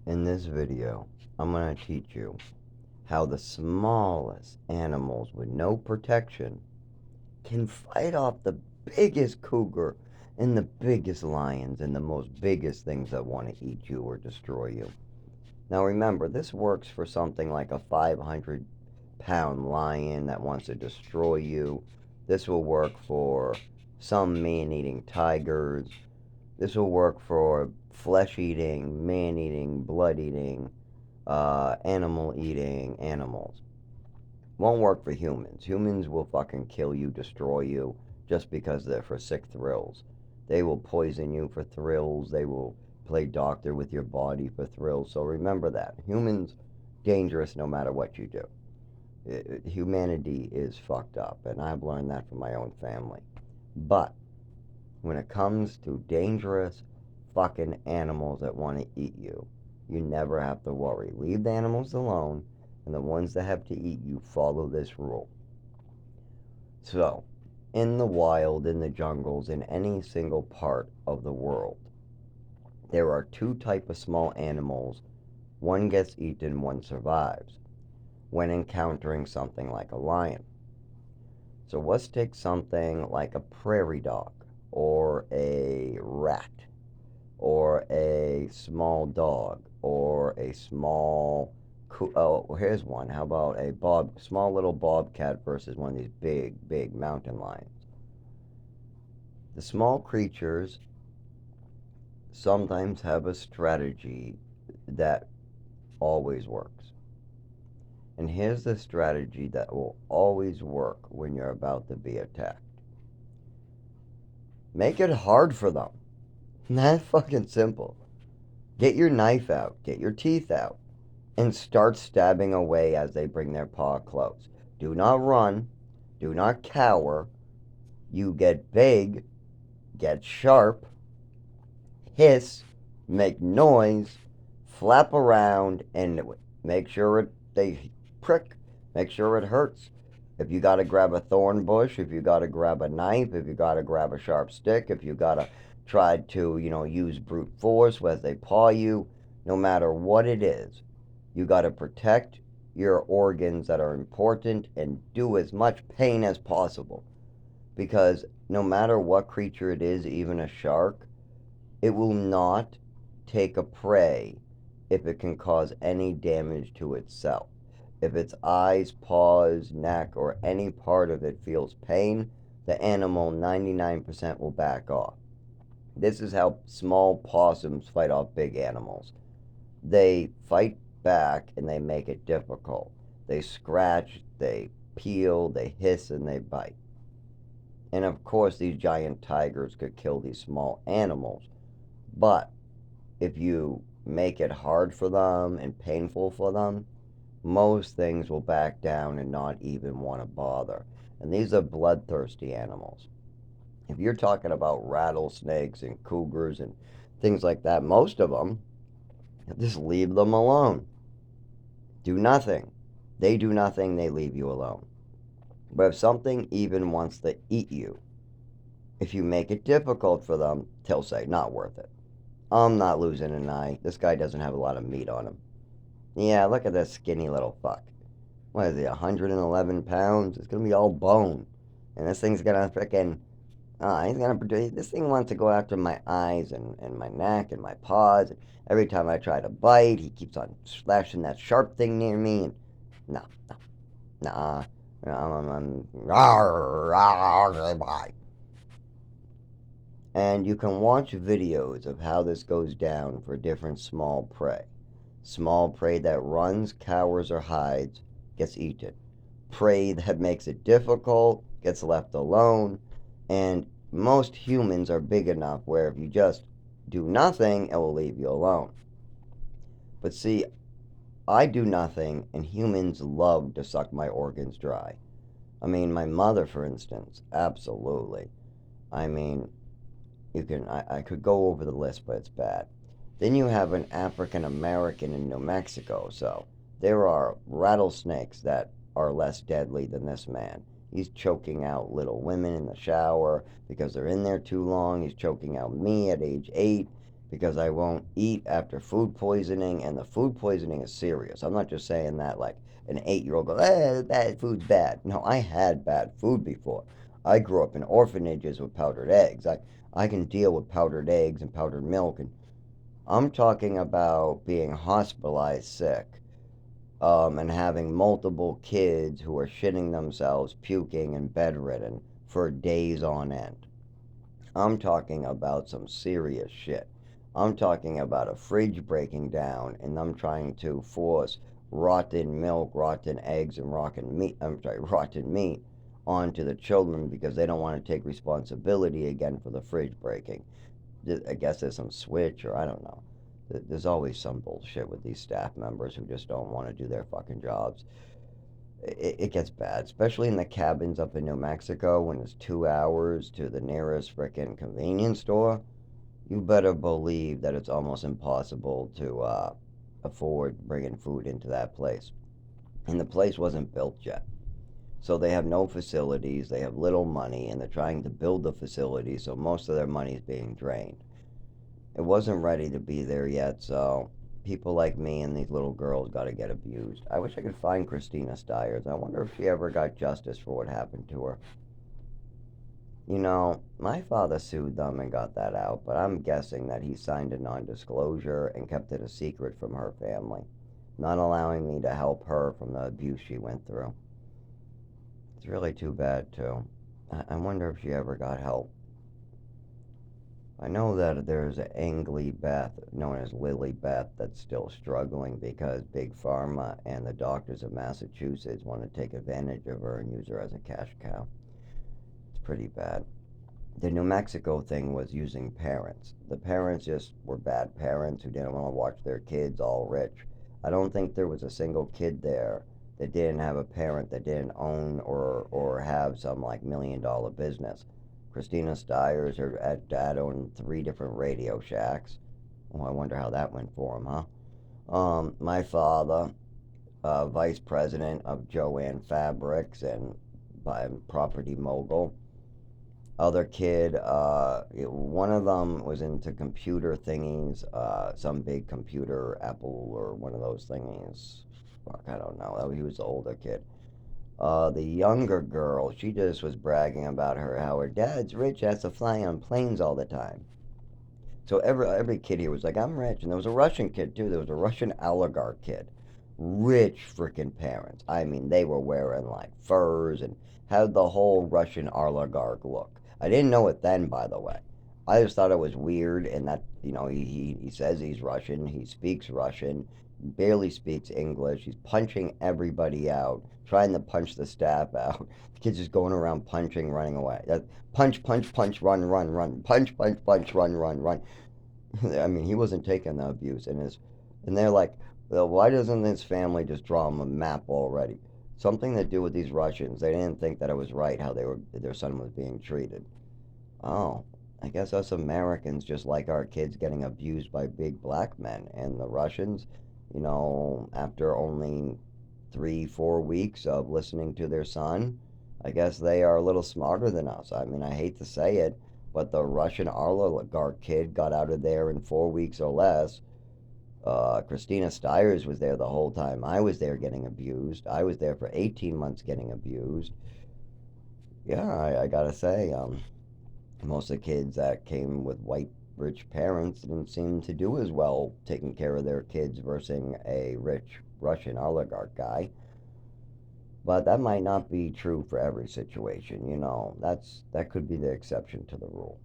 In this video, I'm going to teach you how the smallest animals with no protection can fight off the biggest cougar and the biggest lions and the most biggest things that want to eat you or destroy you. Now remember, this works for something like a 500-pound lion that wants to destroy you. This will work for some man-eating tigers. This will work for flesh-eating, man-eating, blood-eating, animal-eating animals. Won't work for humans. Humans will fucking kill you, destroy you, just because they're for sick thrills. They will poison you for thrills. They will play doctor with your body for thrills. So remember that. Humans, dangerous no matter what you do. Humanity is fucked up, and I've learned that from my own family. But when it comes to dangerous fucking animals that want to eat you, you never have to worry. Leave the animals alone, and the ones that have to eat you follow this rule. So, in the wild, in the jungles, in any single part of the world, there are two types of small animals. One gets eaten, one survives when encountering something like a lion. So let's take something like a prairie dog or a rat or a small dog or a small oh, here's one. How about a small little bobcat versus one of these big mountain lions? The small creatures sometimes have a strategy that always works. And here's the strategy that will always work when you're about to be attacked. Make it hard for them. That fucking simple. Get your knife out, get your teeth out, and start stabbing away as they bring their paw close. Do not run, do not cower. You get big, get sharp, hiss, make noise, flap around, and make sure they prick. Make sure it hurts. If you gotta grab a thorn bush, if you gotta grab a knife, if you gotta grab a sharp stick, if you gotta try to, use brute force as they paw you, no matter what it is, you gotta protect your organs that are important and do as much pain as possible. Because no matter what creature it is, even a shark, it will not take a prey if it can cause any damage to itself. If its eyes, paws, neck, or any part of it feels pain, the animal 99% will back off. This is how small possums fight off big animals. They fight back and they make it difficult. They scratch, they peel, they hiss, and they bite. And of course, these giant tigers could kill these small animals. But if you make it hard for them and painful for them, most things will back down and not even want to bother. And these are bloodthirsty animals. If you're talking about rattlesnakes and cougars and things like that, most of them, just leave them alone. Do nothing. They do nothing, they leave you alone. But if something even wants to eat you, if you make it difficult for them, they'll say, not worth it. I'm not losing an eye. This guy doesn't have a lot of meat on him. Yeah, look at this skinny little fuck. What is he, 111 pounds? It's gonna be all bone. And this thing's gonna frickin' this thing wants to go after my eyes and my neck and my paws. And every time I try to bite, he keeps on slashing that sharp thing near me. And no, no, nah. And you can watch videos of how this goes down for different small prey. Small prey that runs, cowers, or hides gets eaten. Prey that makes it difficult gets left alone. And most humans are big enough where if you just do nothing, it will leave you alone. But see, I do nothing, and humans love to suck my organs dry. I mean, my mother, for instance, absolutely. I mean, I could go over the list, but it's bad. Then you have an African American in New Mexico, so there are rattlesnakes that are less deadly than this man. He's choking out little women in the shower because they're in there too long. He's choking out me at age 8 because I won't eat after food poisoning, and the food poisoning is serious. I'm not just saying that like an 8-year-old goes, bad food's bad. No, I had bad food before. I grew up in orphanages with powdered eggs. I can deal with powdered eggs and powdered milk, and I'm talking about being hospitalized sick, and having multiple kids who are shitting themselves, puking, and bedridden for days on end. I'm talking about some serious shit. I'm talking about a fridge breaking down and them trying to force rotten milk, rotten eggs, and rotten meat onto the children because they don't want to take responsibility again for the fridge breaking. I guess there's some switch, or I don't know. There's always some bullshit with these staff members who just don't want to do their fucking jobs. It gets bad, especially in the cabins up in New Mexico when it's 2 hours to the nearest frickin' convenience store. You better believe that it's almost impossible to afford bringing food into that place. And the place wasn't built yet. So they have no facilities, they have little money, and they're trying to build the facilities, so most of their money is being drained. It wasn't ready to be there yet, so people like me and these little girls got to get abused. I wish I could find Christina Stiers. I wonder if she ever got justice for what happened to her. You know, my father sued them and got that out, but I'm guessing that he signed a non disclosure and kept it a secret from her family, not allowing me to help her from the abuse she went through. It's really too bad, too. I wonder if she ever got help. I know that there's Angly Beth, known as Lily Beth, that's still struggling because Big Pharma and the doctors of Massachusetts want to take advantage of her and use her as a cash cow. It's pretty bad. The New Mexico thing was using parents. The parents just were bad parents who didn't want to watch their kids all rich. I don't think there was a single kid there that didn't have a parent that didn't own or have some like $1 million business. Christina Stiers, her dad owned 3 different Radio Shacks. Oh, I wonder how that went for him, huh? My father, vice president of Joanne Fabrics and by property mogul. Other kid, one of them was into computer thingies, some big computer, Apple or one of those thingies. Fuck, I don't know. He was the older kid. The younger girl, she just was bragging about how her dad's rich, has to fly on planes all the time. So every kid here was like, I'm rich. And there was a Russian kid, too. There was a Russian oligarch kid. Rich freaking parents. I mean, they were wearing, like, furs and had the whole Russian oligarch look. I didn't know it then, by the way. I just thought it was weird, and that, he says he's Russian. He speaks Russian, barely speaks English. He's punching everybody out, trying to punch the staff out. The kid's just going around punching, running away. Punch, punch, punch, run, run, run. Punch, punch, punch, run, run, run. I mean, he wasn't taking the abuse, and they're like, well, why doesn't this family just draw him a map already? Something to do with these Russians. They didn't think that it was right how their son was being treated. Oh, I guess us Americans just like our kids getting abused by big black men, and the Russians, after only 3, 4 weeks of listening to their son, I guess they are a little smarter than us. I mean, I hate to say it, but the Russian oligarch kid got out of there in 4 weeks or less. Christina Stiers was there the whole time I was there getting abused. I was there for 18 months getting abused. Yeah, I gotta say, most of the kids that came with white rich parents didn't seem to do as well taking care of their kids versus a rich Russian oligarch guy. But that might not be true for every situation, that could be the exception to the rule.